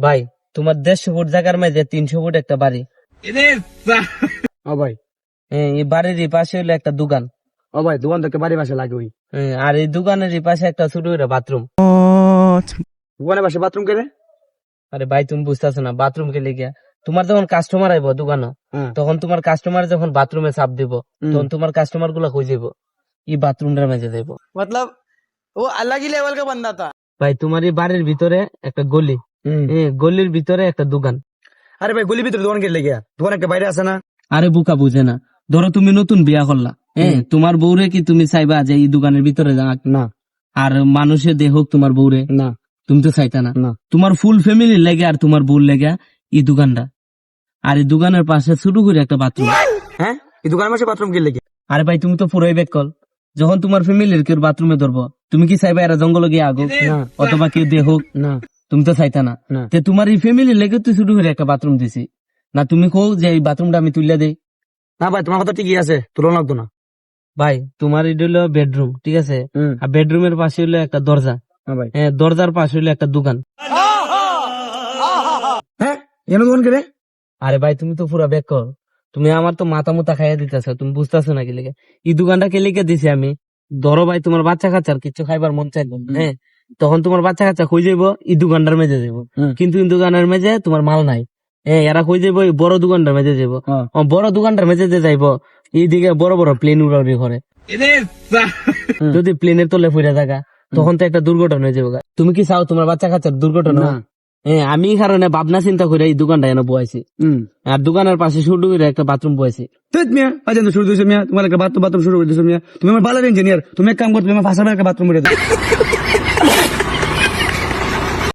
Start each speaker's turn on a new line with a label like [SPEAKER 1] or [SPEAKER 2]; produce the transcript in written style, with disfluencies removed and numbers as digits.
[SPEAKER 1] ভাই তোমার 150 ফুট জায়গার মাঝে 300 ফুট একটা বাড়ি।
[SPEAKER 2] ও ভাই,
[SPEAKER 1] এই বাড়ির এই পাশে হলো একটা দোকান।
[SPEAKER 2] ও ভাই, দোকান থেকে বাড়ির পাশে লাগে ওই
[SPEAKER 1] আর এই দোকানের এই পাশে একটা ছোট বাথরুম।
[SPEAKER 2] দোকানের পাশে বাথরুম করে।
[SPEAKER 1] আরে ভাই তুমি বুঝতেছো না, বাথরুম কে লেগে তোমার যখন কাস্টমার আইব দোকানে, তখন তোমার কাস্টমার যখন বাথরুমে চাপ দিব, তখন তোমার কাস্টমার গুলা কই যাবো? এই বাথরুমটার মাঝে যাবো।
[SPEAKER 3] मतलब वो अलग ही लेवल का बंदा था।
[SPEAKER 1] ভাই তোমার এই বাড়ির ভিতরে একটা গলি, গলির ভিতরে একটা দোকান।
[SPEAKER 2] আরে ভাই, গলির ভিতরে দোকান কে লেগে? দোকান একটা বাইরে আছে না?
[SPEAKER 1] আরে বুকা বুঝে না, ধরো তুমি নতুন বিয়া করলা, তোমার বউরে কি তুমি চাইবা যে এই দোকানের ভিতরে যাক?
[SPEAKER 2] না
[SPEAKER 1] আর মানুষে দেখুক তোমার বউরে?
[SPEAKER 2] না
[SPEAKER 1] তুমি তো চাইতা না।
[SPEAKER 2] না।
[SPEAKER 1] তোমার ফুল ফ্যামিলি লেগে আর তোমার বউর লেগে এই দোকানটা, আর এই দোকানের পাশে ছোট করে একটা বাথরুম।
[SPEAKER 2] হ্যাঁ, এই দোকানের পাশে বাথরুম কে লেগে?
[SPEAKER 1] আরে ভাই তুমি তো পুরোই বেকল, যখন তোমার ফ্যামিলির কেউ বাথরুমে ধরবো, তুমি কি চাইবা এরা জঙ্গলে গিয়ে আগুক অথবা কেউ দেখুক?
[SPEAKER 2] না
[SPEAKER 1] তুমি তো চাইতা না।
[SPEAKER 2] না।
[SPEAKER 1] তে তোমার এই ফ্যামিলির লেগে তুই ছোট করে একটা বাথরুম দিছি না, তুমি কও যে এই বাথরুমটা আমি তুলে দেই?
[SPEAKER 2] না ভাই, তোমার কথা ঠিকই আছে, তুলনা লাগতো না।
[SPEAKER 1] ভাই তোমার এটা হলো বেডরুম, ঠিক আছে? আর বেডরুমের পাশে হলো একটা দরজা,
[SPEAKER 2] হ্যাঁ ভাই।
[SPEAKER 1] দরজার পাশে হলো একটা দোকান।
[SPEAKER 2] হ্যাঁ, এনে দোকান কে রে?
[SPEAKER 1] আরে ভাই তুমি তো পুরা বেকল, তুমি আমার তো মাথা মুতা খাইয়া দিতেছ, তুমি বুঝতেছো না কি লেগে এই দোকানটা কে লিখে দিছি আমি? ধরো ভাই তোমার বাচ্চা কাচ্চার কিছু খাইবার মন চাইলো, তখন তোমার বাচ্চা কাচ্চা কই যাবো? এই দোকানটার মেজে যাবো, কিন্তু এই দোকানের মেজে তোমার মাল নাই। এরা কই যাবো? এই বড় দোকানটার মেজে যাবো। বড় দোকানটার মেজে যে যাইবো, এইদিকে বড় বড় প্লেন উড়াউড়ি করে। যদি প্লেনের তলে ফুরে থাকা, তখন তো একটা দুর্ঘটনা হয়ে যাবে। তুমি কি চাও তোমার বাচ্চা কাচ্চার দুর্ঘটনা? আমি এই কারণে ভাবনা চিন্তা করে এই দোকানটা এনে বয়াইছি, আর দোকানের পাশে শুরু করে একটা বাথরুম বয়াইছি।
[SPEAKER 2] মিয়া আজ শুরু দিয়েছো মিয়া, তোমার একটা বাথরুম শুরু করে দিয়েছো মিয়া। তুমি আমার বালার ইঞ্জিনিয়ার, তুমি এক কাম করো, তুমি আমার ফাঁসাবার একটা বাথরুম করে দাও।